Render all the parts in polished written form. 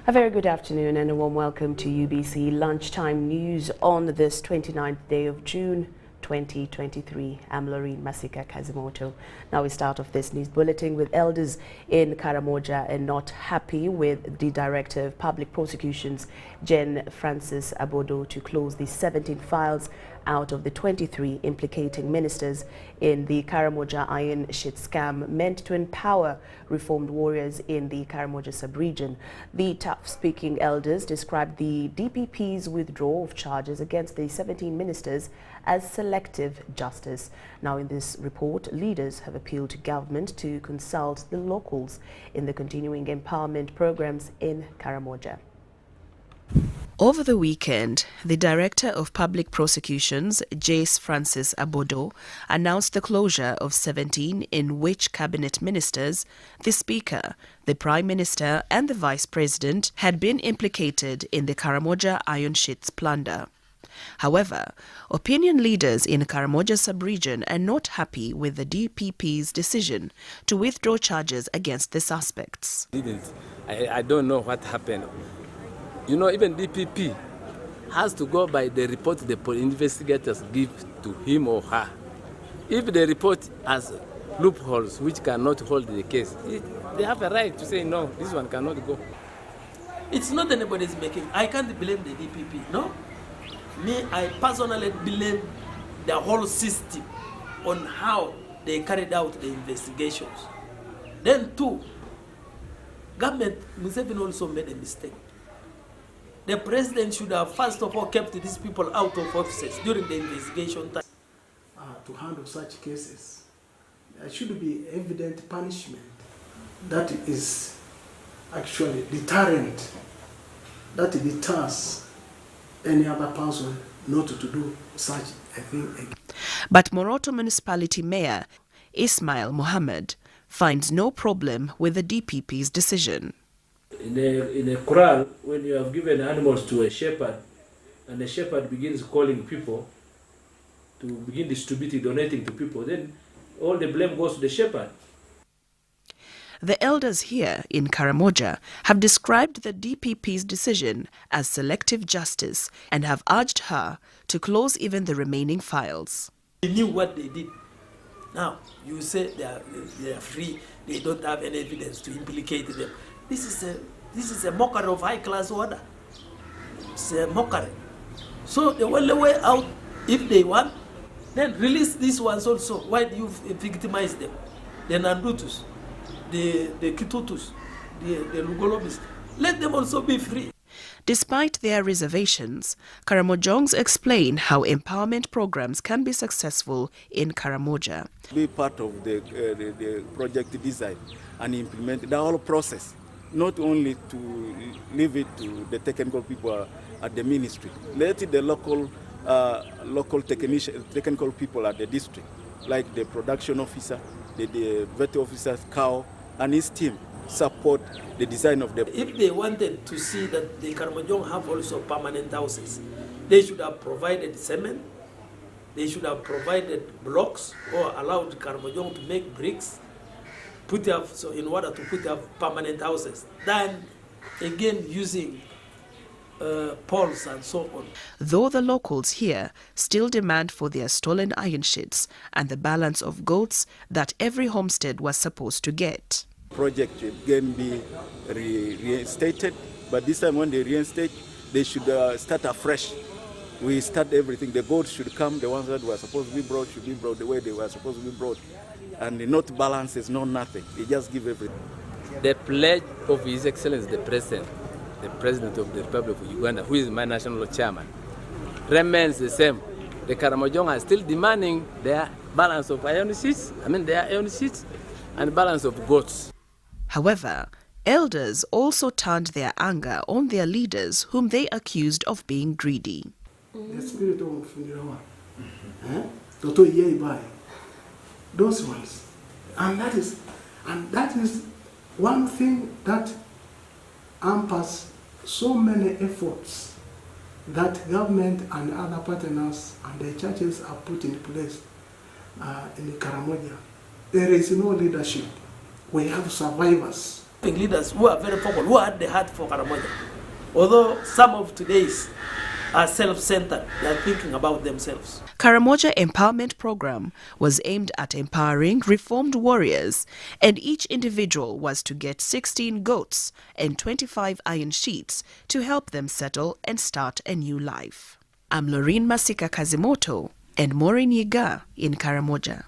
A very good afternoon and a warm welcome to UBC Lunchtime News on this 29th day of June 2023. I'm Loreen Masika Kazimoto. Now we start off this news bulletin with elders in Karamoja and not happy with the Director of Public Prosecutions, Jen Francis Abodo, to close the 17 files out of the 23 implicating ministers in the Karamoja iron shit scam meant to empower reformed warriors in the Karamoja sub-region. The tough-speaking elders described the DPP's withdrawal of charges against the 17 ministers as selective justice. Now in this report, leaders have appealed to government to consult the locals in the continuing empowerment programs in Karamoja. Over the weekend, the Director of Public Prosecutions, Jace Francis Abodo, announced the closure of 17 in which cabinet ministers, the Speaker, the Prime Minister and the Vice President had been implicated in the Karamoja iron shits plunder. However, opinion leaders in Karamoja sub-region are not happy with the DPP's decision to withdraw charges against the suspects. I don't know what happened. You know, even DPP has to go by the report the investigators give to him or her. If the report has loopholes which cannot hold the case, they have a right to say, no, this one cannot go. It's not anybody's making. I can't blame the DPP, no? Me, I personally blame the whole system on how they carried out the investigations. Then two, government, Museveni also made a mistake. The president should have first of all kept these people out of offices during the investigation time. To handle such cases, there should be evident punishment that is actually deterrent, that deters any other person not to do such a thing again. But Moroto Municipality Mayor Ismail Mohammed finds no problem with the DPP's decision. In a corral, when you have given animals to a shepherd, and the shepherd begins calling people to begin distributing, donating to people, then all the blame goes to the shepherd. The elders here in Karamoja have described the DPP's decision as selective justice and have urged her to close even the remaining files. They knew what they did. Now, you say they are free, they don't have any evidence to implicate them. This is a mockery of high-class order. It's a mockery. So the only way out, if they want, then release these ones also. Why do you victimize them? The Nandutus, the Kitutus, the Lugolobis. Let them also be free. Despite their reservations, Karamojongs explain how empowerment programs can be successful in Karamoja. Be part of the project design and implement the whole process. Not only to leave it to the technical people at the ministry. Let the local technical people at the district, like the production officer, the vet officer, Cow, and his team, support the design of the... If they wanted to see that the Karamojong have also permanent houses, they should have provided cement, they should have provided blocks or allowed Karamojong to make bricks, so in order to put up permanent houses, then again using poles and so on. Though the locals here still demand for their stolen iron shits and the balance of goats that every homestead was supposed to get. Project can be reinstated, but this time when they reinstate, they should start afresh. We start everything. The goats should come, the ones that were supposed to be brought should be brought the way they were supposed to be brought. And not balances, no nothing. They just give everything. The pledge of His Excellency the President of the Republic of Uganda, who is my national chairman, remains the same. The Karamojong are still demanding their balance of iron sheets, their iron sheets, and balance of goats. However, elders also turned their anger on their leaders, whom they accused of being greedy. The spirit of Funirawa, those ones, and that is one thing that hampers so many efforts that government and other partners and the churches are put in place in Karamoja. There is no leadership. We have survivors leaders who are very vocal, who had the heart for Karamoja. Although some of today's are self-centered, they are thinking about themselves. Karamoja Empowerment Program was aimed at empowering reformed warriors, and each individual was to get 16 goats and 25 iron sheets to help them settle and start a new life. I'm Loreen Masika Kazimoto and Maureen Yiga in Karamoja.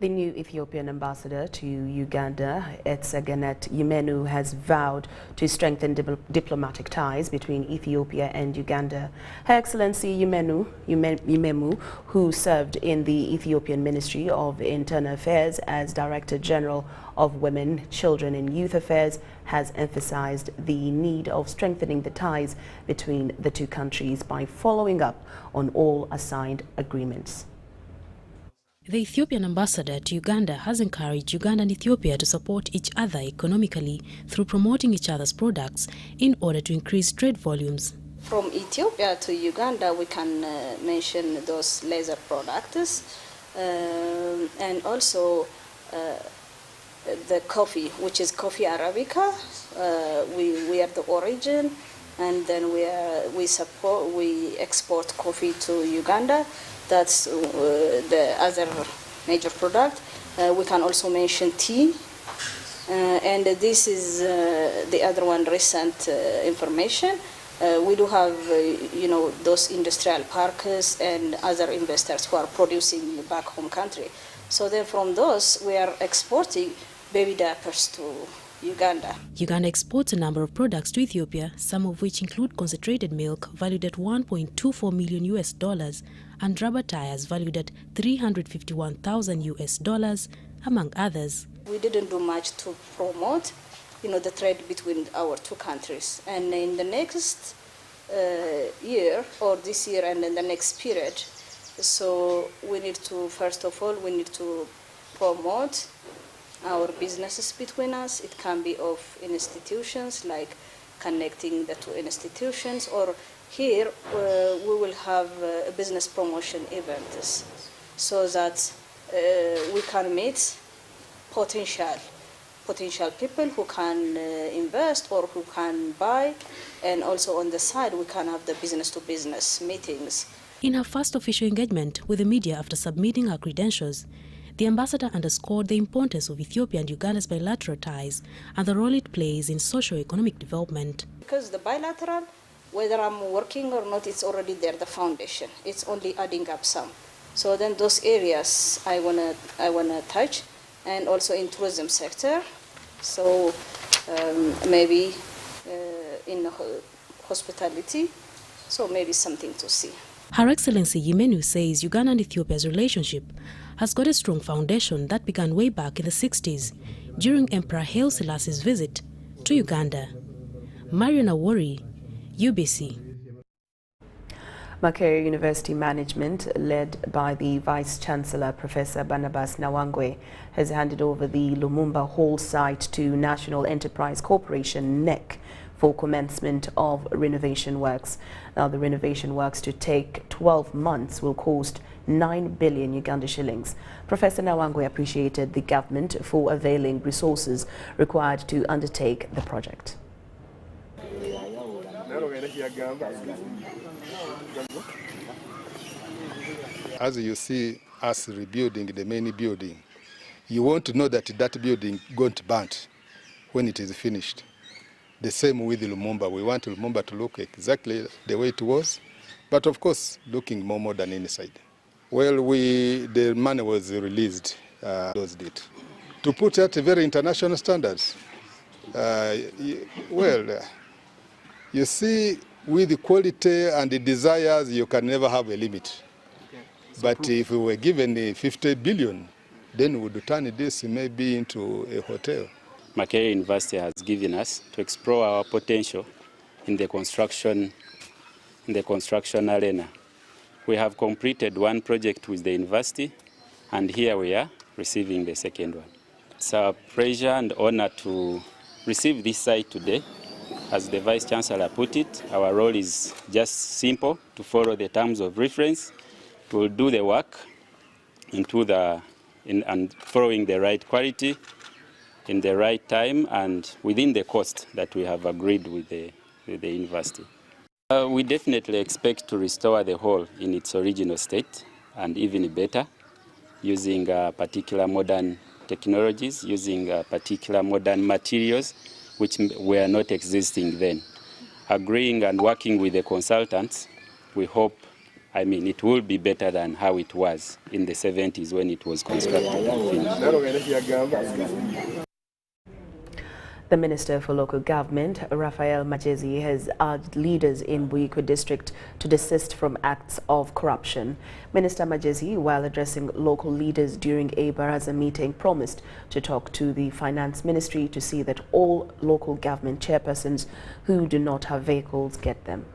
The new Ethiopian ambassador to Uganda, Etsagenet Yemenu, has vowed to strengthen diplomatic ties between Ethiopia and Uganda. Her Excellency Yememu, who served in the Ethiopian Ministry of Internal Affairs as Director General of Women, Children and Youth Affairs, has emphasized the need of strengthening the ties between the two countries by following up on all assigned agreements. The Ethiopian ambassador to Uganda has encouraged Uganda and Ethiopia to support each other economically through promoting each other's products in order to increase trade volumes. From Ethiopia to Uganda, we can mention those leather products and also the coffee, which is coffee Arabica. We are the origin, and then we export coffee to Uganda. That's the other major product. We can also mention tea, and this is the other one, recent information. We do have, those industrial parks and other investors who are producing back home country. So then from those, we are exporting baby diapers to Uganda. Uganda exports a number of products to Ethiopia, some of which include concentrated milk valued at $1.24 million and rubber tires valued at $351,000, among others. We didn't do much to promote, the trade between our two countries. And in the next year, or this year and in the next period, so we need to, first of all, promote our businesses between us. It can be of institutions, like connecting the two institutions, or here we will have a business promotion events so that we can meet potential people who can invest or who can buy, and also on the side we can have the business-to-business meetings. In her first official engagement with the media after submitting her credentials, the ambassador underscored the importance of Ethiopia and Uganda's bilateral ties and the role it plays in socio-economic development. Because the bilateral, whether I'm working or not, it's already there, the foundation. It's only adding up some. So then those areas I wanna touch, and also in tourism sector. So maybe in hospitality. So maybe something to see. Her Excellency Yemenu says Uganda and Ethiopia's relationship has got a strong foundation that began way back in the 60s during Emperor Haile Selassie's visit to Uganda. Mariana Wari, UBC. Makerere University management, led by the Vice-Chancellor Professor Barnabas Nawangwe, has handed over the Lumumba Hall site to National Enterprise Corporation, NEC, for commencement of renovation works. Now, the renovation works, to take 12 months, will cost 9 billion Uganda shillings. Professor Nawangwe appreciated the government for availing resources required to undertake the project. As you see us rebuilding the main building, you want to know that that building won't burn when it is finished. The same with Lumumba. We want Lumumba to look exactly the way it was, but of course looking more modern inside. Well, the money was released, those did, to put at a very international standards. You see, with the quality and the desires, you can never have a limit. But if we were given 50 billion, then we would turn this maybe into a hotel. Makerere University has given us to explore our potential in the construction arena. We have completed one project with the university, and here we are receiving the second one. It's a pleasure and honor to receive this site today. As the Vice Chancellor put it, our role is just simple: to follow the terms of reference, to do the work and following the right quality, in the right time and within the cost that we have agreed with the university. We definitely expect to restore the hall in its original state and even better, using particular modern technologies, using particular modern materials which were not existing then. Agreeing and working with the consultants, we hope, it will be better than how it was in the 70s when it was constructed and finished. The Minister for Local Government, Raphael Majezi, has urged leaders in Buyikwe district to desist from acts of corruption. Minister Majezi, while addressing local leaders during a Baraza meeting, promised to talk to the Finance Ministry to see that all local government chairpersons who do not have vehicles get them.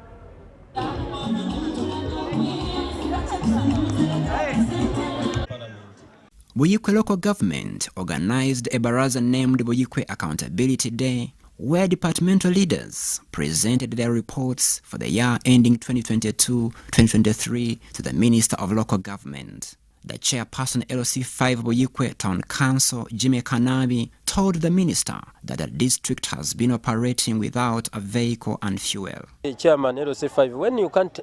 Buyikwe local government organized a baraza named Buyikwe Accountability Day, where departmental leaders presented their reports for the year ending 2022-2023 to the Minister of Local Government. The chairperson LC5 Buyikwe Town Council, Jimmy Kanabi, told the minister that the district has been operating without a vehicle and fuel. Chairman LC5, when you can't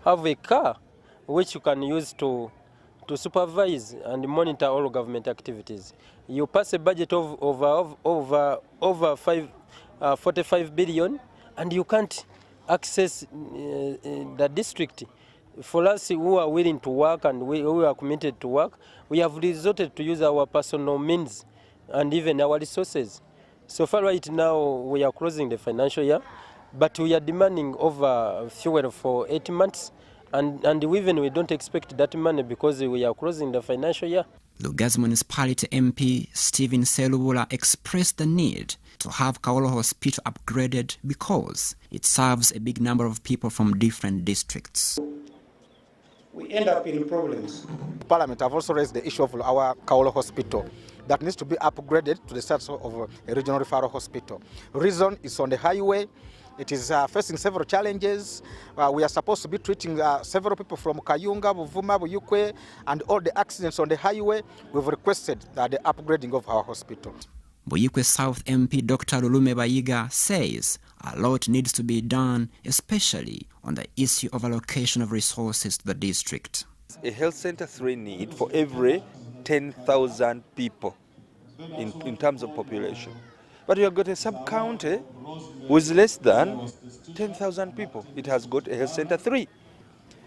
have a car which you can use to supervise and monitor all government activities, you pass a budget of over 45 billion, and you can't access the district. For us who are willing to work and who are committed to work, we have resorted to use our personal means and even our resources. So far right now we are closing the financial year, but we are demanding over fuel for 8 months. And even we don't expect that money because we are closing the financial year. Lugazi Municipality MP Stephen Selubula expressed the need to have Kaolo Hospital upgraded because it serves a big number of people from different districts. We end up in problems. Parliament have also raised the issue of our Kaolo Hospital that needs to be upgraded to the status of a regional referral hospital. Reason is on the highway. It is facing several challenges. We are supposed to be treating several people from Kayunga, Buvuma, Buyikwe, and all the accidents on the highway. We've requested the upgrading of our hospital. Buyikwe South MP Dr. Lulume Bayiga says a lot needs to be done, especially on the issue of allocation of resources to the district. A health center 3 need for every 10,000 people in terms of population. But you have got a sub-county with less than 10,000 people. It has got a health center 3.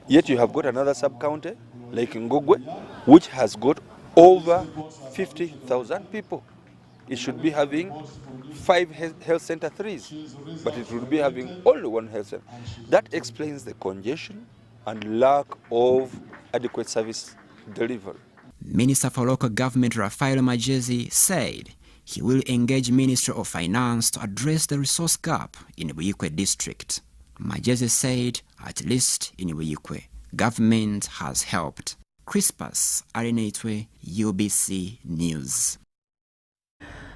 Yet you have got another sub-county, like Ngogwe, which has got over 50,000 people. It should be having 5 health center 3s, but it would be having only 1 health center. That explains the congestion and lack of adequate service delivery. Minister for Local Government Raphael Majezi said he will engage Ministry of Finance to address the resource gap in Buyikwe district. Majezi said at least in Buyikwe, government has helped. Crispus Arenaitwe, UBC News.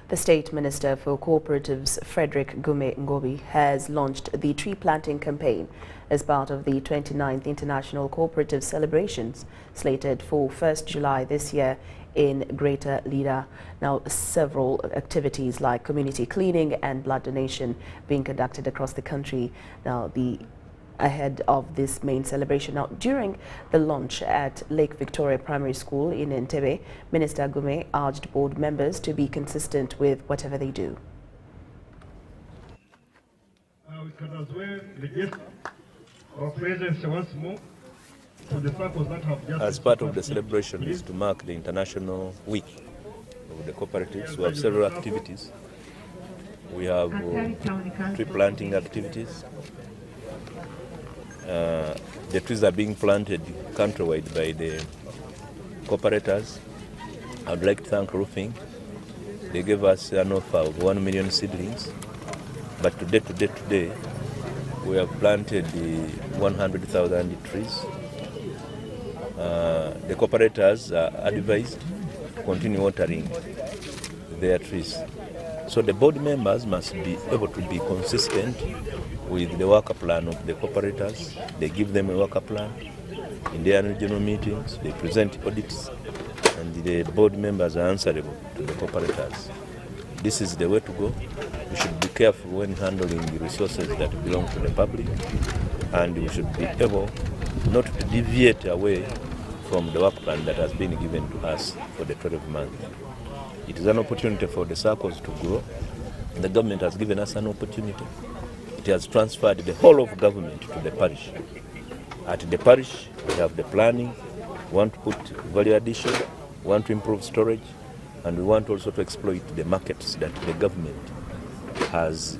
The State Minister for Cooperatives, Frederick Gume Ngobi, has launched the tree planting campaign as part of the 29th International Cooperative Celebrations, slated for 1st July this year in Greater Lida. Now, several activities like community cleaning and blood donation being conducted across the country. Now, ahead of this main celebration. Now, during the launch at Lake Victoria Primary School in Entebbe, Minister Gume urged board members to be consistent with whatever they do. We can as well register our presence once more to the circles that have just... As part of the celebration is to mark the International Week of the Cooperatives. We have several activities. We have tree planting activities. The trees are being planted countrywide by the cooperators. I'd like to thank Roofing. They gave us an offer of 1 million seedlings. But today, we have planted 100,000 trees. The cooperators are advised to continue watering their trees. So the board members must be able to be consistent with the worker plan of the cooperators. They give them a worker plan. In their regional meetings, they present audits, and the board members are answerable to the cooperators. this is the way to go. We should be careful when handling the resources that belong to the public, and we should be able not to deviate away from the work plan that has been given to us for the 12 months. It is an opportunity for the circles to grow. The government has given us an opportunity. It has transferred the whole of government to the parish. At the parish, we have the planning, we want to put value addition, we want to improve storage, and we want also to exploit the markets that the government is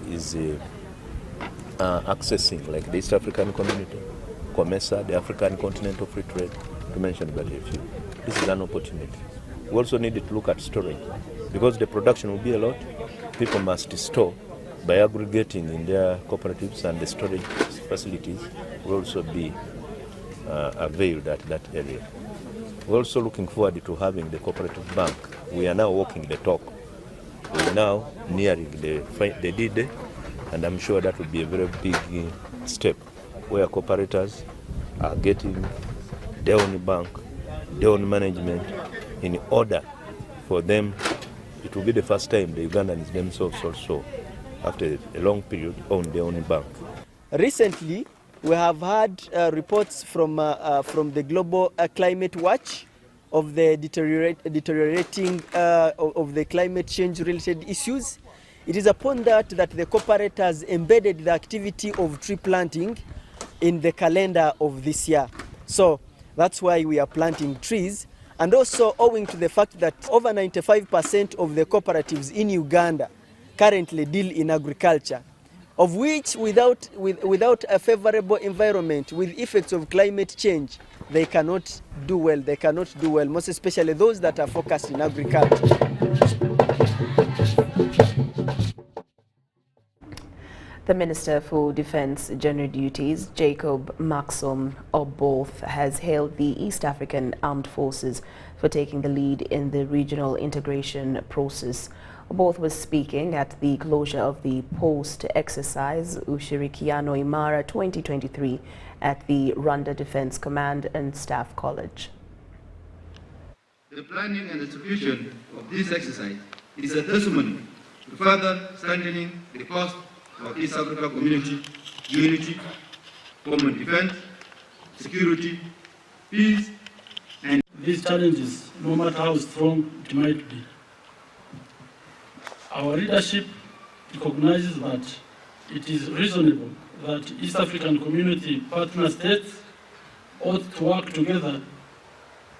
accessing, like the East African Community, COMESA, the African Continental Free Trade, to mention but a few. This is an opportunity. We also need to look at storage, because the production will be a lot. People must store by aggregating in their cooperatives, and the storage facilities will also be availed at that area. We're also looking forward to having the cooperative bank. We are now walking the talk. We're now nearing the D-Day, and I'm sure that will be a very big step where cooperators are getting their own bank, their own management, in order for them. It will be the first time the Ugandans themselves also, after a long period, own their own bank. Recently, we have had reports from the Global Climate Watch of the deteriorating of the climate change related issues. It is upon that the cooperators embedded the activity of tree planting in the calendar of this year. So that's why we are planting trees. And also owing to the fact that over 95% of the cooperatives in Uganda currently deal in agriculture, of which without a favorable environment, with effects of climate change, they cannot do well. They cannot do well, most especially those that are focused in agriculture. The Minister for Defence General Duties, Jacob Maxom Oboth, has hailed the East African Armed Forces for taking the lead in the regional integration process. Oboth was speaking at the closure of the post-exercise Ushirikiano Imara 2023 at the Rwanda Defence Command and Staff College. The planning and execution of this exercise is a testimony to further strengthening the cost of East Africa community, unity, common defense, security, peace, and these challenges, no matter how strong it might be. Our leadership recognizes that it is reasonable that East African community partner states ought to work together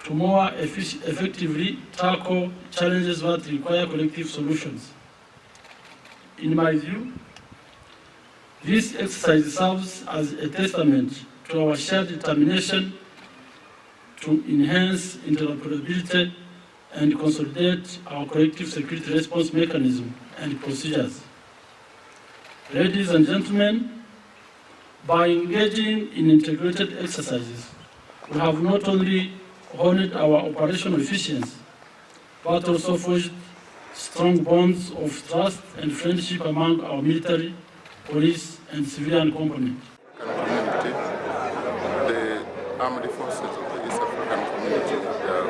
to more effectively tackle challenges that require collective solutions. In my view, this exercise serves as a testament to our shared determination to enhance interoperability and consolidate our collective security response mechanism and procedures. Ladies and gentlemen, by engaging in integrated exercises, we have not only honed our operational efficiency, but also forged strong bonds of trust and friendship among our military, police, and civilian component. Community, the armed forces of the East African community, they are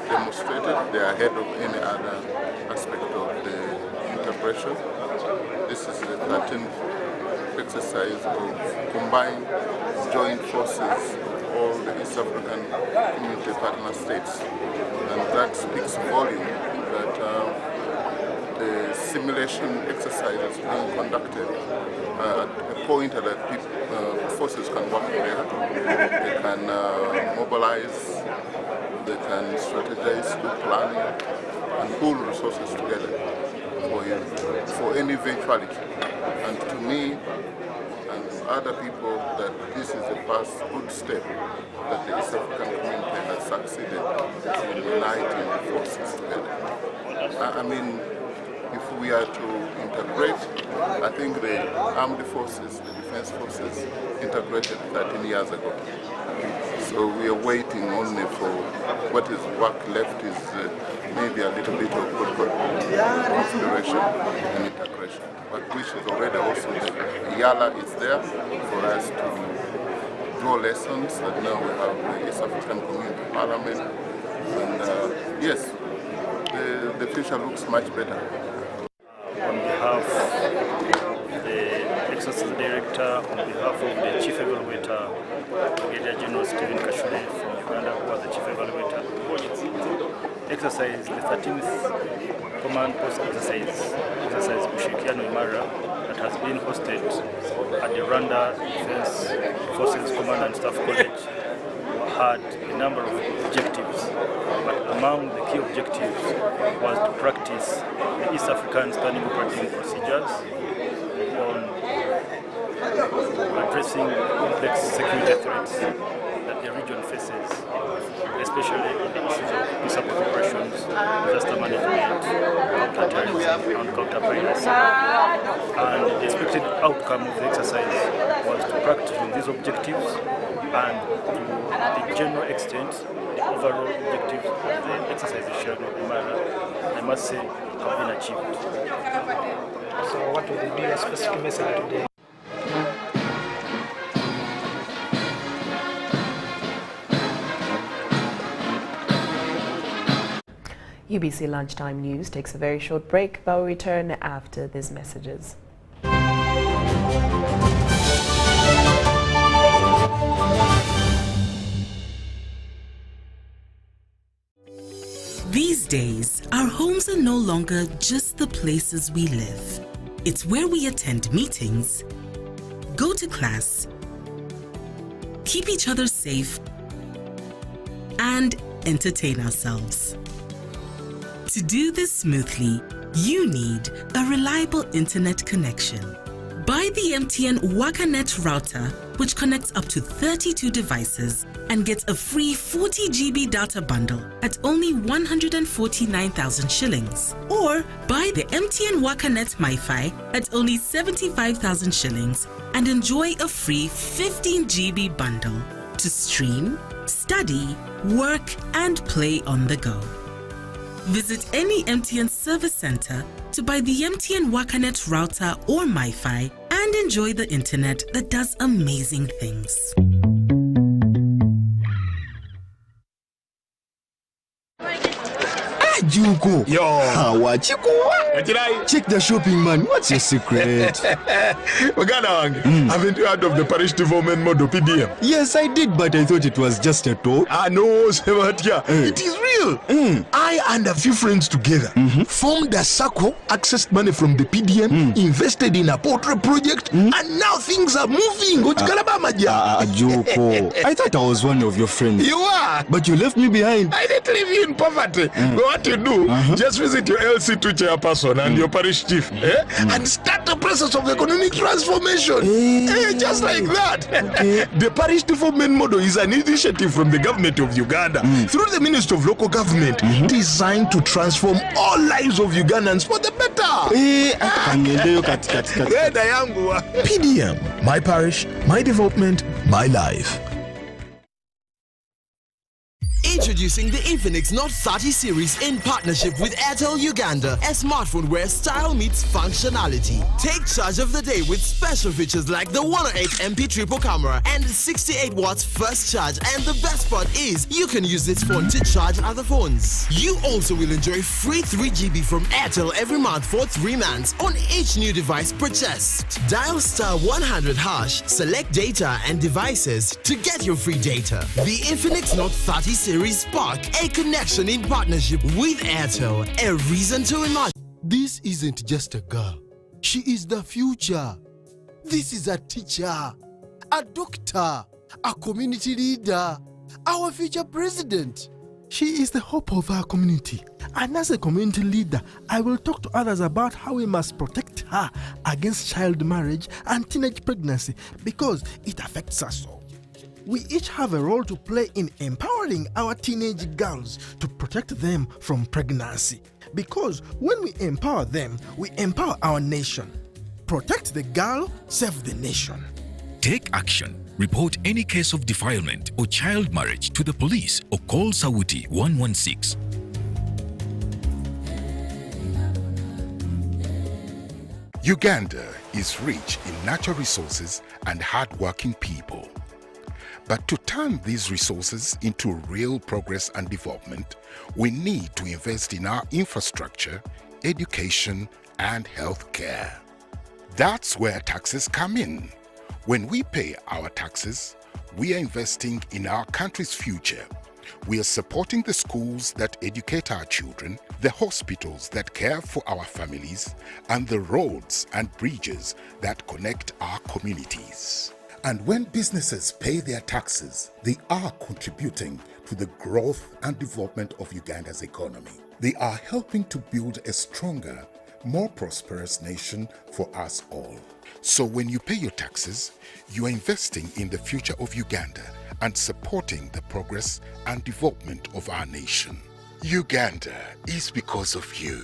demonstrated, they are ahead of any other aspect of the integration. This is the 13th exercise of combined joint forces of all the East African community partner states. And that speaks volume that the simulation exercise is being conducted at a point that forces can work together. They can mobilize, they can strategize, do planning, and pool resources together for any eventuality. And to me and other people, that this is the first good step that the East African community has succeeded in uniting the forces together. I mean, if we are to integrate, I think the armed forces, the defense forces, integrated 13 years ago. So we are waiting only for what is work left is maybe a little bit of configuration and integration, but which is already also the YALA is there for us to draw lessons that now we have the East African Community Parliament, and yes, the future looks much better. behalf of the Exercise Director, on behalf of the Chief Evaluator, Brigadier General Stephen Kashure from Uganda, who was the Chief Evaluator. Exercise, the 13th Command Post exercise Ushirikiano Imara, that has been hosted at the Rwanda Defense Forces Command and Staff College, had a number of objectives, but among the key objectives was to practice the East African Standing Operating Procedures on addressing complex security threats that the region faces, especially in the issues of peace support operations, disaster management, counter-terrorism and counter-piracy. And the expected outcome of the exercise was to practice on these objectives, and to the general extent, the overall objectives of the exercise of Imara, I must say, have been achieved. So what will be your specific message today? UBC Lunchtime News takes a very short break, but we'll return after these messages. These days, our homes are no longer just the places we live. It's where we attend meetings, go to class, keep each other safe, and entertain ourselves. To do this smoothly, you need a reliable internet connection. Buy the MTN WakaNet router, which connects up to 32 devices and gets a free 40 GB data bundle at only 149,000 shillings. Or buy the MTN WakaNet MiFi at only 75,000 shillings and enjoy a free 15 GB bundle to stream, study, work, and play on the go. Visit any MTN service center to buy the MTN WakaNet router or MiFi and enjoy the internet that does amazing things. Juko. Yo. Check the shopping, man. What's your secret? Haven't you heard of the parish development model PDM? Yes, I did, but I thought it was just a talk. No, it is real. I and a few friends together formed a circle, accessed money from the PDM, invested in a poultry project, and now things are moving. Juko. I thought I was one of your friends. You are. But you left me behind. I didn't leave you in poverty. What you do, just visit your LC2 chairperson and your parish chief and start the process of economic transformation. Just like that. The parish development model is an initiative from the government of Uganda through the Ministry of Local Government designed to transform all lives of Ugandans for the better. PDM, my parish, my development, my life. Introducing the Infinix Note 30 series in partnership with Airtel-Uganda, a smartphone where style meets functionality. Take charge of the day with special features like the 108MP triple camera and 68 watts fast charge, and the best part is you can use this phone to charge other phones. You also will enjoy free 3GB from Airtel every month for 3 months on each new device purchased. Dial *100#, select data and devices to get your free data. The Infinix Note 30 series Spark, a connection in partnership with Airtel, a reason to imagine. This isn't just a girl. She is the future. This is a teacher, a doctor, a community leader, our future president. She is the hope of our community. And as a community leader, I will talk to others about how we must protect her against child marriage and teenage pregnancy, because it affects us all. We each have a role to play in empowering our teenage girls to protect them from pregnancy. Because when we empower them, we empower our nation. Protect the girl, save the nation. Take action. Report any case of defilement or child marriage to the police or call Sawuti 116. Uganda is rich in natural resources and hard-working people. But to turn these resources into real progress and development, we need to invest in our infrastructure, education, and health care. That's where taxes come in. When we pay our taxes, we are investing in our country's future. We are supporting the schools that educate our children, the hospitals that care for our families, and the roads and bridges that connect our communities. And when businesses pay their taxes, they are contributing to the growth and development of Uganda's economy. They are helping to build a stronger, more prosperous nation for us all. So when you pay your taxes, you are investing in the future of Uganda and supporting the progress and development of our nation. Uganda is because of you.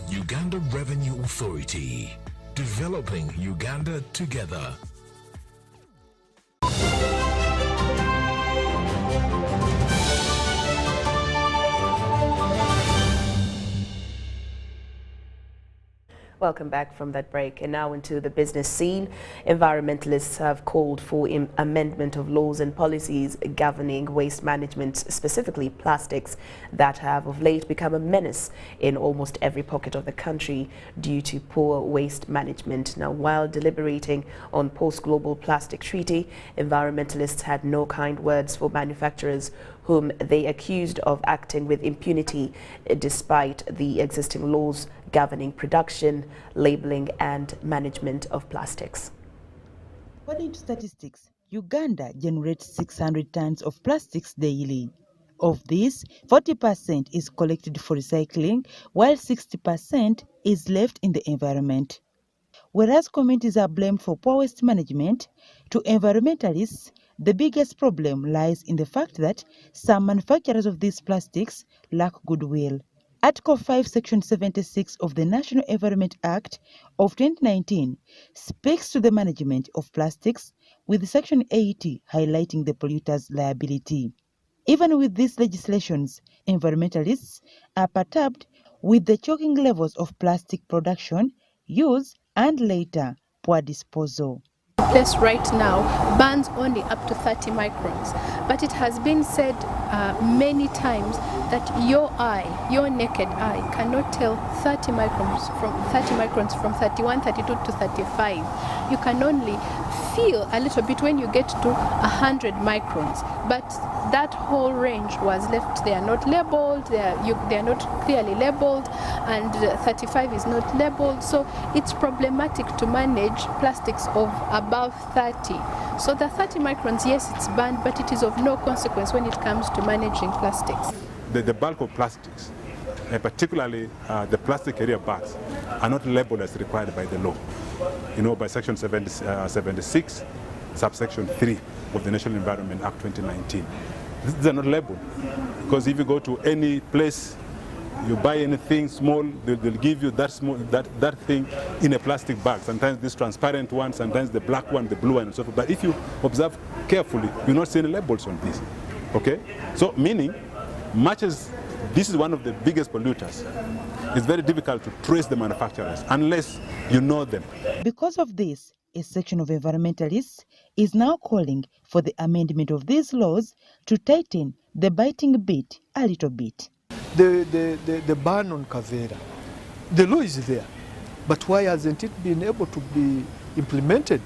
Uganda Revenue Authority, developing Uganda together. Welcome back from that break. And now into the business scene. Environmentalists have called for amendment of laws and policies governing waste management, specifically plastics, that have of late become a menace in almost every pocket of the country due to poor waste management. Now, while deliberating on post-global plastic treaty, environmentalists had no kind words for manufacturers whom they accused of acting with impunity despite the existing laws governing production, labeling and management of plastics. According to statistics, Uganda generates 600 tons of plastics daily. Of this, 40% is collected for recycling, while 60% is left in the environment. Whereas communities are blamed for poor waste management, to environmentalists, the biggest problem lies in the fact that some manufacturers of these plastics lack goodwill. Article 5, Section 76 of the National Environment Act of 2019 speaks to the management of plastics, with Section 80 highlighting the polluter's liability. Even with these legislations, environmentalists are perturbed with the choking levels of plastic production, use, and later poor disposal. Place right now bans only up to 30 microns, but it has been said many times that your naked eye cannot tell 30 microns from 31, 32 to 35. You can only feel a little bit when you get to 100 microns, but that whole range was left. They are not labeled, they are not clearly labeled, and 35 is not labeled, so it's problematic to manage plastics of above 30. So the 30 microns, yes, it's banned, but it is of no consequence when it comes to managing plastics. The bulk of plastics, and particularly the plastic area bags, are not labeled as required by the law. By Section 76, subsection 3 of the National Environment Act 2019. These are not labeled, because if you go to any place, you buy anything small, they'll give you that thing in a plastic bag. Sometimes this transparent one, sometimes the black one, the blue one, and so forth. But if you observe carefully, you'll not see any labels on this. Okay? So meaning, much as this is one of the biggest polluters, it's very difficult to trace the manufacturers unless you know them. Because of this, a section of environmentalists is now calling for the amendment of these laws to tighten the biting bit a little bit. The ban on Kavera, the law is there, but why hasn't it been able to be implemented?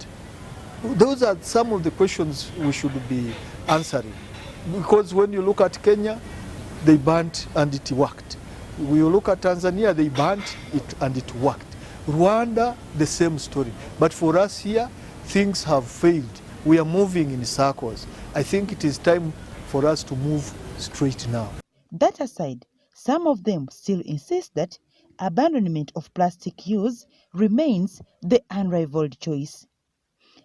Those are some of the questions we should be answering. Because when you look at Kenya, they banned and it worked. When you look at Tanzania, they banned it and it worked. Rwanda, the same story. But for us here, things have failed. We are moving in circles. I think it is time for us to move straight now. That aside, some of them still insist that abandonment of plastic use remains the unrivaled choice.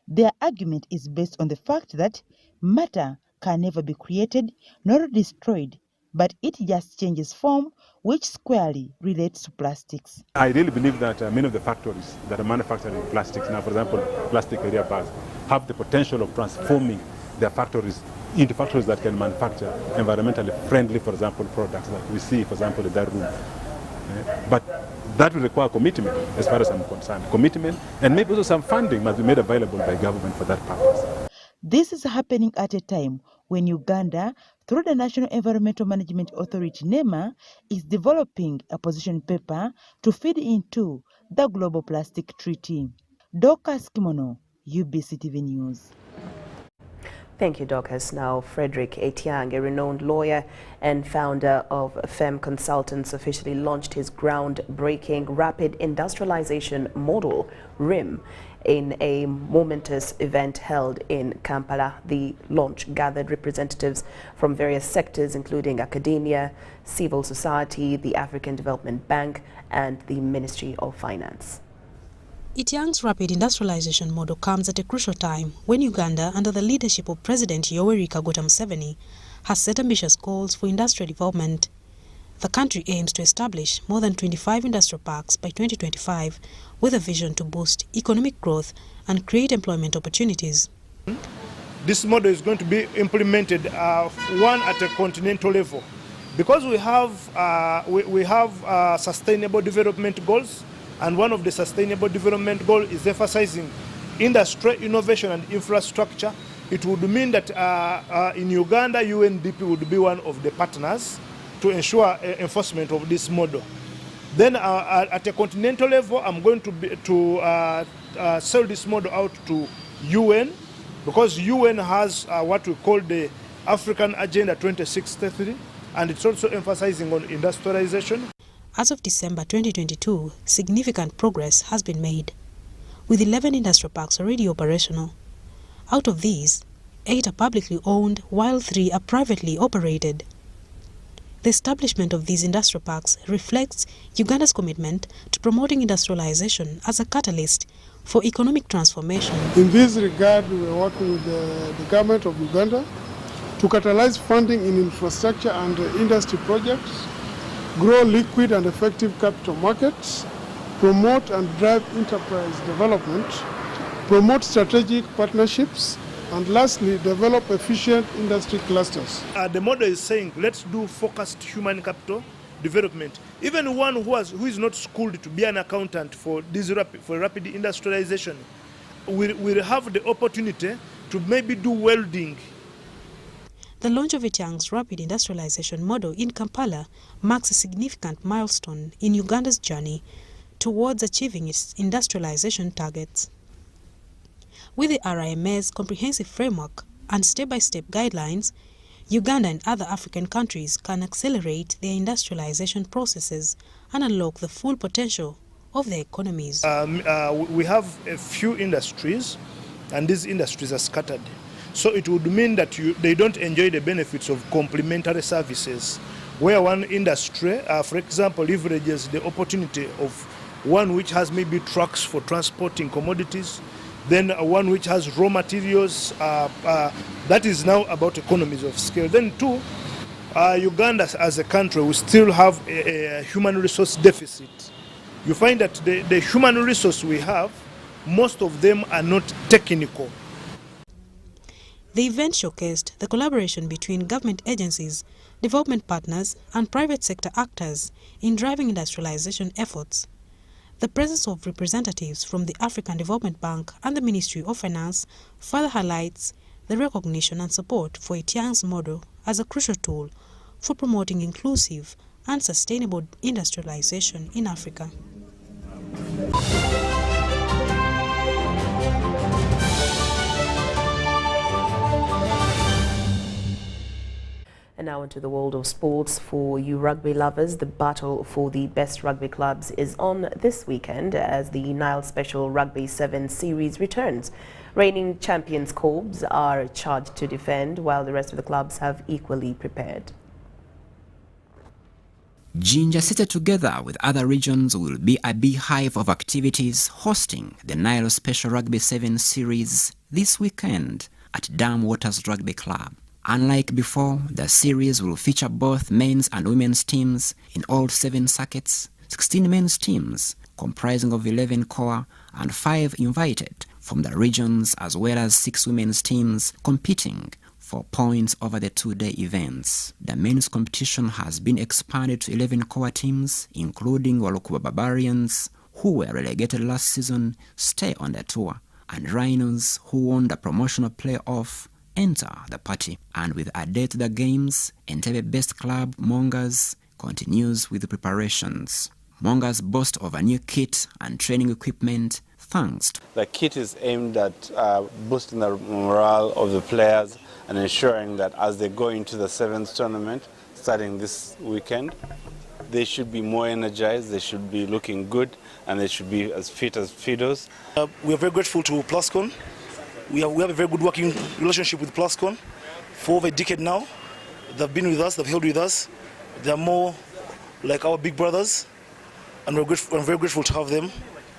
Their argument is based on the fact that matter can never be created nor destroyed, but it just changes form, which squarely relates to plastics. I really believe that many of the factories that are manufacturing plastics now, for example, plastic area bags, have the potential of transforming their factories into factories that can manufacture environmentally friendly, for example, products that we see, for example, in that room. But that will require commitment, as far as I'm concerned. Commitment, and maybe also some funding must be made available by government for that purpose. This is happening at a time when Uganda, through the National Environmental Management Authority, NEMA, is developing a position paper to feed into the Global Plastic Treaty. Dorcas Kimono, UBC TV News. Thank you, Dorcas. Now, Frederick Etiang, a renowned lawyer and founder of FEM Consultants, officially launched his groundbreaking Rapid Industrialization Model, RIM, in a momentous event held in Kampala. The launch gathered representatives from various sectors, including academia, civil society, the African Development Bank, and the Ministry of Finance. Etiang's rapid industrialization model comes at a crucial time when Uganda, under the leadership of President Yoweri Kaguta Museveni, has set ambitious goals for industrial development. The country aims to establish more than 25 industrial parks by 2025, with a vision to boost economic growth and create employment opportunities. This model is going to be implemented, one at a continental level, because we have sustainable development goals. And one of the sustainable development goals is emphasizing industry, innovation and infrastructure. It would mean that in Uganda, UNDP would be one of the partners to ensure enforcement of this model. Then at a continental level, I'm going to sell this model out to UN, because UN has what we call the African Agenda 2063, and it's also emphasizing on industrialization. As of December 2022, significant progress has been made, with 11 industrial parks already operational. Out of these, 8 are publicly owned, while 3 are privately operated. The establishment of these industrial parks reflects Uganda's commitment to promoting industrialization as a catalyst for economic transformation. In this regard, we are working with the government of Uganda to catalyze funding in infrastructure and industry projects, grow liquid and effective capital markets, promote and drive enterprise development, promote strategic partnerships, and lastly, develop efficient industry clusters. The model is saying, let's do focused human capital development. Even one who is not schooled to be an accountant for rapid industrialization will have the opportunity to maybe do welding. The launch of Etiang's rapid industrialization model in Kampala marks a significant milestone in Uganda's journey towards achieving its industrialization targets. With the RIMA's comprehensive framework and step-by-step guidelines, Uganda and other African countries can accelerate their industrialization processes and unlock the full potential of their economies. We have a few industries, and these industries are scattered. So it would mean that they don't enjoy the benefits of complementary services, where one industry, for example, leverages the opportunity of one which has maybe trucks for transporting commodities, then one which has raw materials. That is now about economies of scale. Then two, Uganda as a country, we still have a human resource deficit. You find that the human resource we have, most of them are not technical. The event showcased the collaboration between government agencies, development partners, and private sector actors in driving industrialization efforts. The presence of representatives from the African Development Bank and the Ministry of Finance further highlights the recognition and support for Etiang's model as a crucial tool for promoting inclusive and sustainable industrialization in Africa. And now into the world of sports. For you rugby lovers, the battle for the best rugby clubs is on this weekend as the Nile Special Rugby 7 series returns. Reigning champions Corbs are charged to defend, while the rest of the clubs have equally prepared. Jinja, seated together with other regions, will be a beehive of activities hosting the Nile Special Rugby 7 series this weekend at Dam Waters Rugby Club. Unlike before, the series will feature both men's and women's teams in all 7 circuits, 16 men's teams comprising of 11 core and 5 invited from the regions, as well as 6 women's teams competing for points over the 2-day events. The men's competition has been expanded to 11 core teams, including Walukuba Barbarians, who were relegated last season, stay on the tour, and Rhinos, who won the promotional playoff, enter the party. And with a day to the games, Entebbe Best Club Mongers continues with the preparations. Mongers boast of a new kit and training equipment thanks to the kit is aimed at boosting the morale of the players and ensuring that as they go into the 7th tournament starting this weekend, they should be more energized, they should be looking good, and they should be as fit as fiddles. We are very grateful to Pluscon. We have a very good working relationship with Pluscon for over a decade now. They've been with us, they've held with us. They are more like our big brothers, and I'm very grateful to have them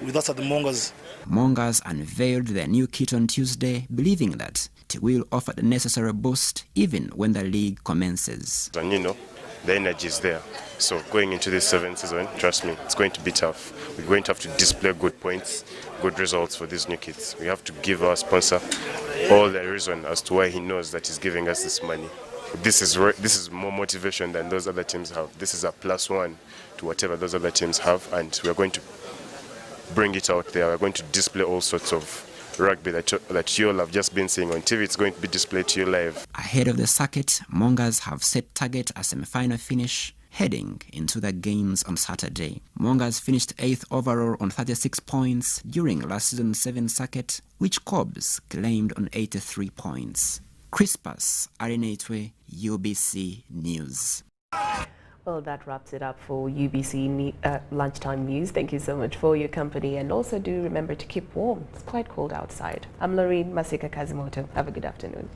with us at the Mongers. Mongers unveiled their new kit on Tuesday, believing that it will offer the necessary boost even when the league commences. And you know, the energy is there. So going into this 7th season, trust me, it's going to be tough. We're going to have to display good points, good results for these new kits. We have to give our sponsor all the reason as to why he knows that he's giving us this money. This is more motivation than those other teams have. This is a +1 to whatever those other teams have, and we're going to bring it out there. We're going to display all sorts of rugby that you all have just been seeing on TV. It's going to be displayed to you live. Ahead of the circuit, Mongers have set target a semi-final finish heading into the games on Saturday. Mongers finished 8th overall on 36 points during last season's 7th circuit, which Cobbs claimed on 83 points. Crispus Arinetwe, UBC News. Well, that wraps it up for UBC Lunchtime News. Thank you so much for your company, and also do remember to keep warm. It's quite cold outside. I'm Lorraine Masika Kazimoto. Have a good afternoon.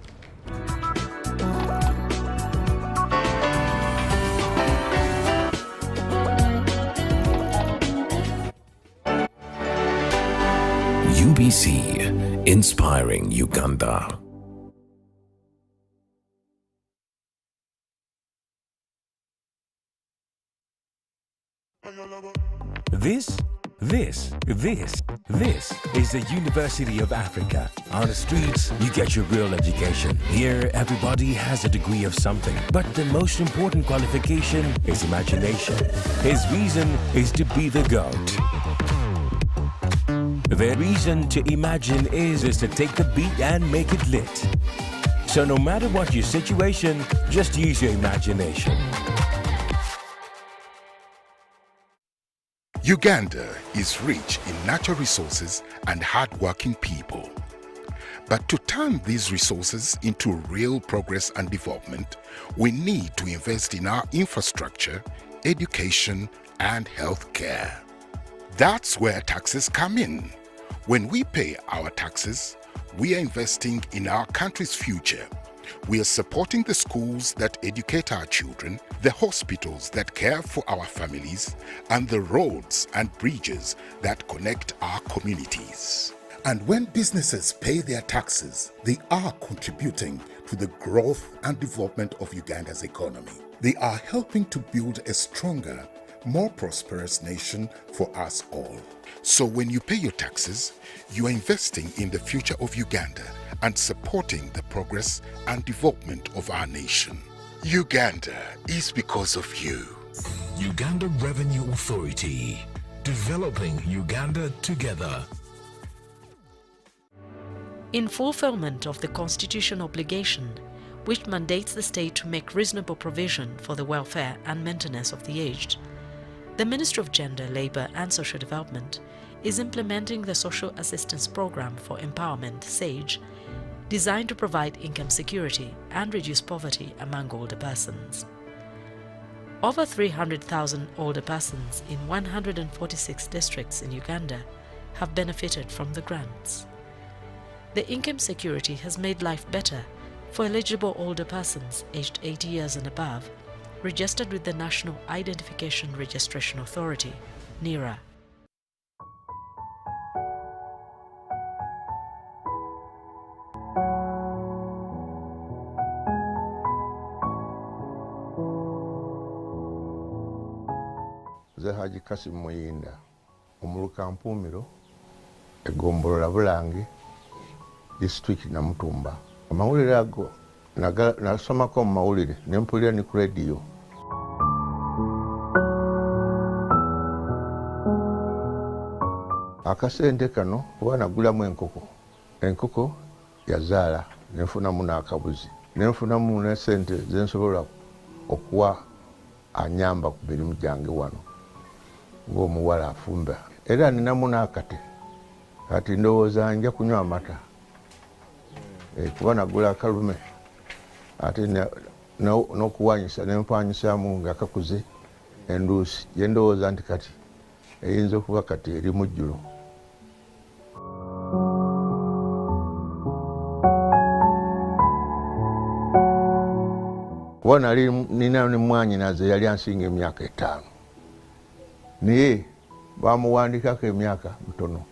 UBC, inspiring Uganda. This is the University of Africa. On the streets, you get your real education. Here, everybody has a degree of something. But the most important qualification is imagination. His reason is to be the GOAT. The reason to imagine is to take the beat and make it lit. So no matter what your situation, just use your imagination. Uganda is rich in natural resources and hard-working people. But to turn these resources into real progress and development, we need to invest in our infrastructure, education, and health care. That's where taxes come in. When we pay our taxes, we are investing in our country's future. We are supporting the schools that educate our children, the hospitals that care for our families, and the roads and bridges that connect our communities. And when businesses pay their taxes, they are contributing to the growth and development of Uganda's economy. They are helping to build a stronger, more prosperous nation for us all. So when you pay your taxes, you are investing in the future of Uganda and supporting the progress and development of our nation. Uganda is because of you. Uganda Revenue Authority, developing Uganda together. In fulfillment of the constitutional obligation, which mandates the state to make reasonable provision for the welfare and maintenance of the aged, the Ministry of Gender, Labour and Social Development is implementing the Social Assistance Programme for Empowerment, SAGE, designed to provide income security and reduce poverty among older persons. Over 300,000 older persons in 146 districts in Uganda have benefited from the grants. The income security has made life better for eligible older persons aged 80 years and above, registered with the National Identification Registration Authority, NIRA. Nze Haji Kasim Muyinda, omuluka Mpuumiro, Egombolola Bulange, district Namutumba. Amawulire ago nasomako mu mawulire ne mpulira ne ku radio. Akasente kano kuba nagulamu enkoko yazaala nenfunamu n'akabuzi nenfunamu ne sente zensobola okuwa anyamba ku mirimu gyange wano. ng'omuwala afumba. Era ninamu n'akate kati ndowooza nja kunywa amata kuba nagula akalume ate n'okuwanyisa nempwanyisaamu nga kakuze enduusi gye ndowooza nti kati eyinza okuba kati eri mu jjulo. Kuba nina ne mwannyinaze yali ansinga emyaka 5 naye bamuwandikako emyaka mitono.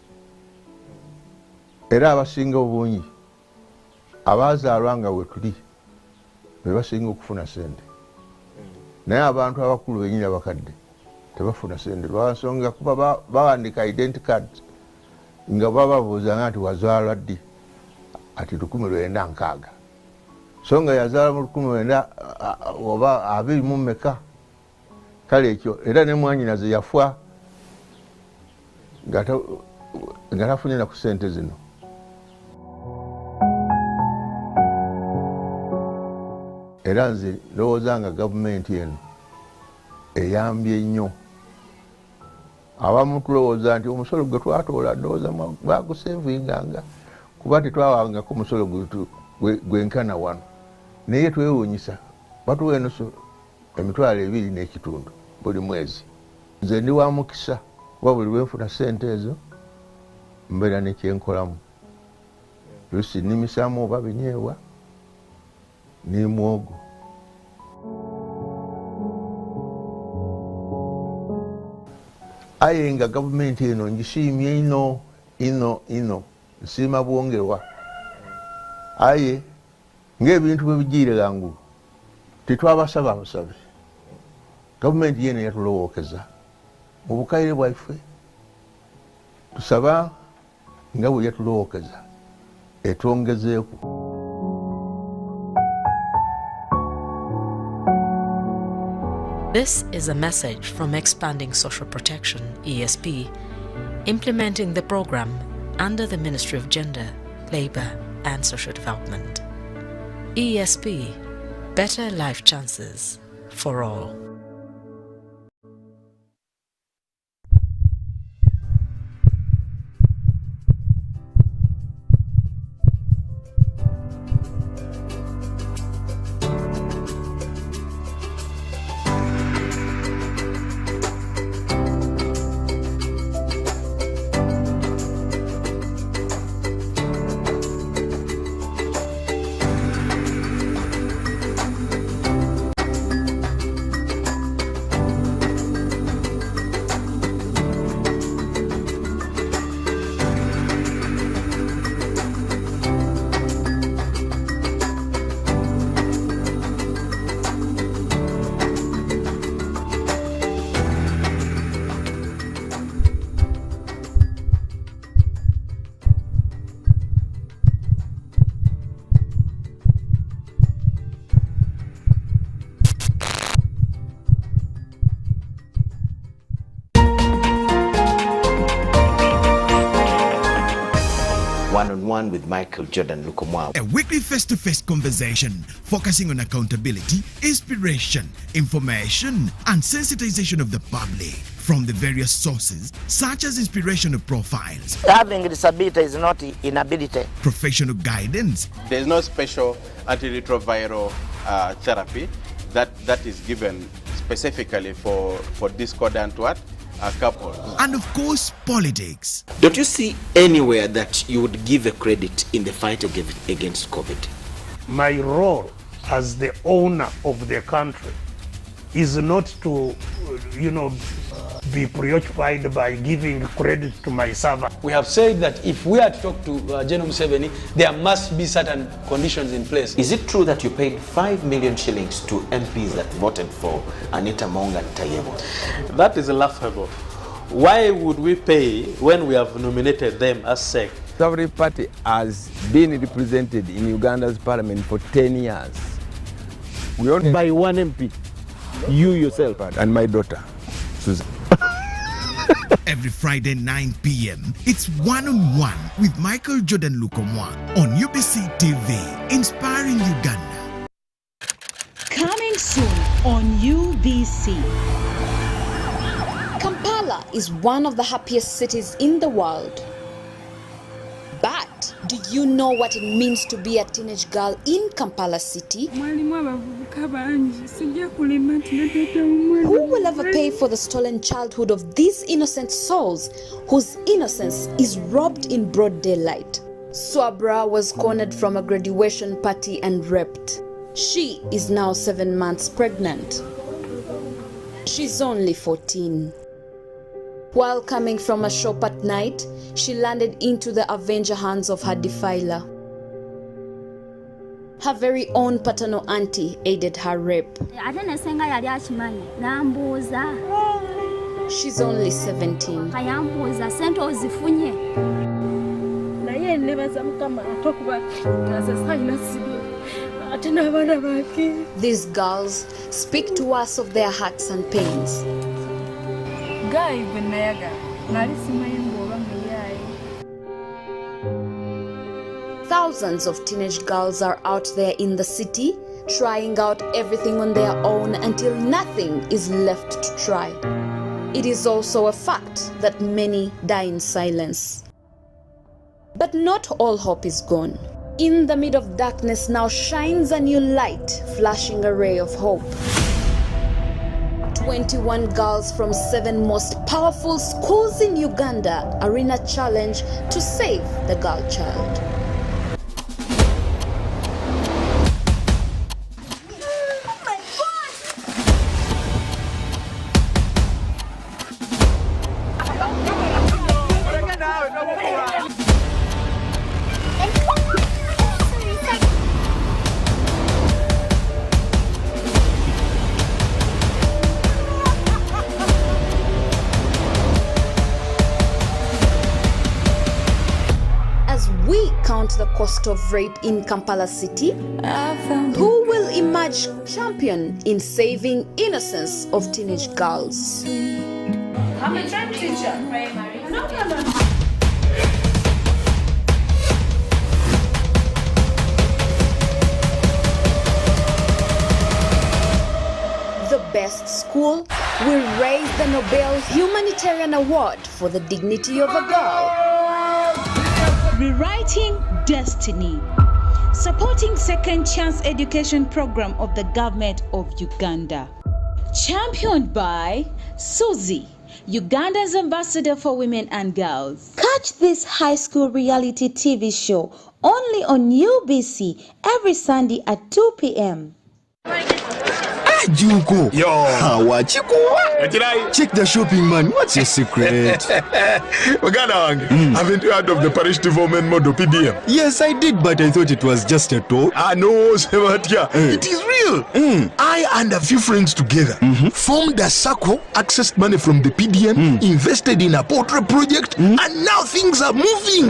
Era abasinga obungi abaazaalwa nga we tuli be basinga okufuna sente, naye abantu abakulu benyini abakadde tebafuna sente lwansonga kuba bawandika identity card nga bababuuza nti wazaalwa ddi, ati 1960 so nga yazaala mu 1900 oba 20 kale ekyo. Era ne mwannyinaze yafa nga tafunye na ku sente zino. Era nze ndowooza nga gavumenti eno eyambye nnyo. Abamu tulowooza nti omusolo gwe twatoola ndowooza bagusevinganga kuba tetwawangako omusolo gwenkana wano, naye twewuunyisa batuwa enusu $2.2 buli mwezi. Nze ndi wa mukisa kuba buli lwenfuna sente ezo mbeera nekyenkolamu. Lusi nimisaamu oba binyeebwa ni mwogo. Aye nga gavumenti eno ngisiimye ino nsiima bwongerwa. Aye ng'ebintu bwe bigiire gangu tetwabasaba busabe. Gavumenti yeno yatulowookeza mu bukaire bwaffe, tusaba nga bwe yatulowookeza etwongezeeku. This is a message from Expanding Social Protection, ESP, implementing the program under the Ministry of Gender, Labour and Social Development. ESP, better life chances for all. One-on-one with Michael Jordan Lukomwa. A weekly face-to-face conversation focusing on accountability, inspiration, information, and sensitization of the public from the various sources such as inspirational profiles. Having a disability is not inability. Professional guidance. There is no special antiretroviral therapy that is given specifically for discordant couples. And of course, politics. Don't you see anywhere that you would give a credit in the fight against COVID? My role as the owner of the country is not to, be preoccupied by giving credit to my servant. We have said that if we are to talk to General Museveni, there must be certain conditions in place. Is it true that you paid 5 million shillings to MPs that voted for Anita Monga Tayebo? That is laughable. Why would we pay when we have nominated them as SEC? Every party has been represented in Uganda's parliament for 10 years. We only by one MP, you yourself and my daughter, Susan. Every Friday 9 p.m. it's One-on-One with Michael Jordan Lukomwa on UBC TV, inspiring Uganda. Coming soon on UBC. Kampala Kampala is one of the happiest cities in the world. But do you know what it means to be a teenage girl in Kampala city? Who will ever pay for the stolen childhood of these innocent souls whose innocence is robbed in broad daylight? Swabra was cornered from a graduation party and raped. She is now 7 months pregnant. She's only 14. While coming from a shop at night, she landed into the avenger hands of her defiler. Her very own paternal auntie aided her rape. She's only 17. These girls speak to us of their hearts and pains. Thousands of teenage girls are out there in the city, trying out everything on their own until nothing is left to try. It is also a fact that many die in silence. But not all hope is gone. In the midst of darkness now shines a new light, flashing a ray of hope. 21 girls from 7 most powerful schools in Uganda are in a challenge to save the girl child. The cost of rape in Kampala city, who will emerge champion in saving innocence of teenage girls? I'm a gym teacher. The best school will raise the Nobel Humanitarian Award for the dignity of a girl. Rewriting Destiny, supporting Second Chance Education Program of the Government of Uganda. Championed by Susie, Uganda's Ambassador for Women and Girls. Catch this high school reality TV show only on UBC every Sunday at 2 p.m. Juko. Yo. What you check the shopping, man. What's your secret? Haven't you heard of the parish development model PDM? Yes, I did, but I thought it was just a talk. No, it is real. I and a few friends together formed a circle, accessed money from the PDM, invested in a portrait project, and now things are moving.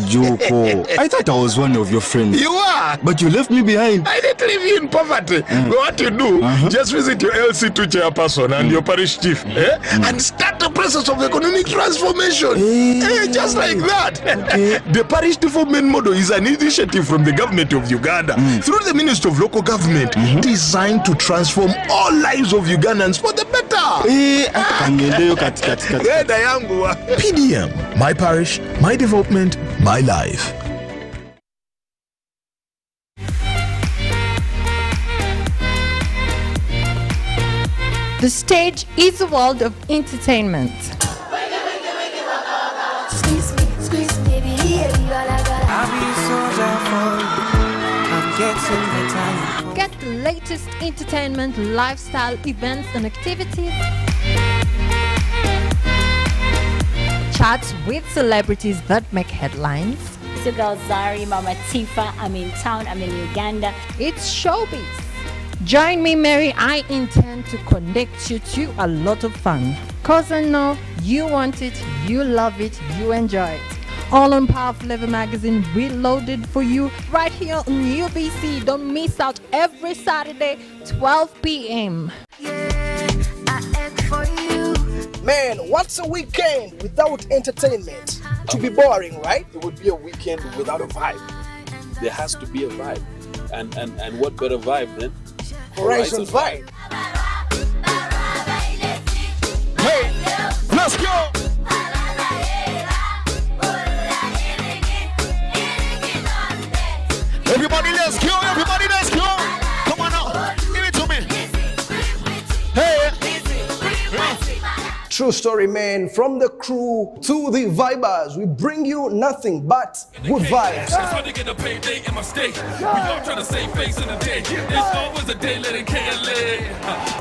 Juko. I thought I was one of your friends. You are. But you left me behind. I didn't leave you in poverty. What you do, just visit your LC2 chairperson and your parish chief and start the process of economic transformation. Just like that. The parish development model is an initiative from the government of Uganda through the Ministry of Local Government designed to transform all lives of Ugandans for the better. PDM, my parish, my development, my life. The stage is a world of entertainment. Get the latest entertainment, lifestyle, events and activities. Chats with celebrities that make headlines. It's your girl Zari, Mama Tifa. I'm in town, I'm in Uganda. It's showbiz. Join me, Mary. I intend to connect you to a lot of fun. Cause I know you want it, you love it, you enjoy it. All on Powerful Level Magazine, reloaded for you right here on UBC. Don't miss out every Saturday, 12 p.m. Man, what's a weekend without entertainment? To be boring, right? It would be a weekend without a vibe. There has to be a vibe. And what better vibe than Horizon Vibe? Hey! True story, man. From the crew to the vibers, we bring you nothing but good vibes. It's hard to get a payday in my state. We all trying to save face in the day. It's always a day letting KLA.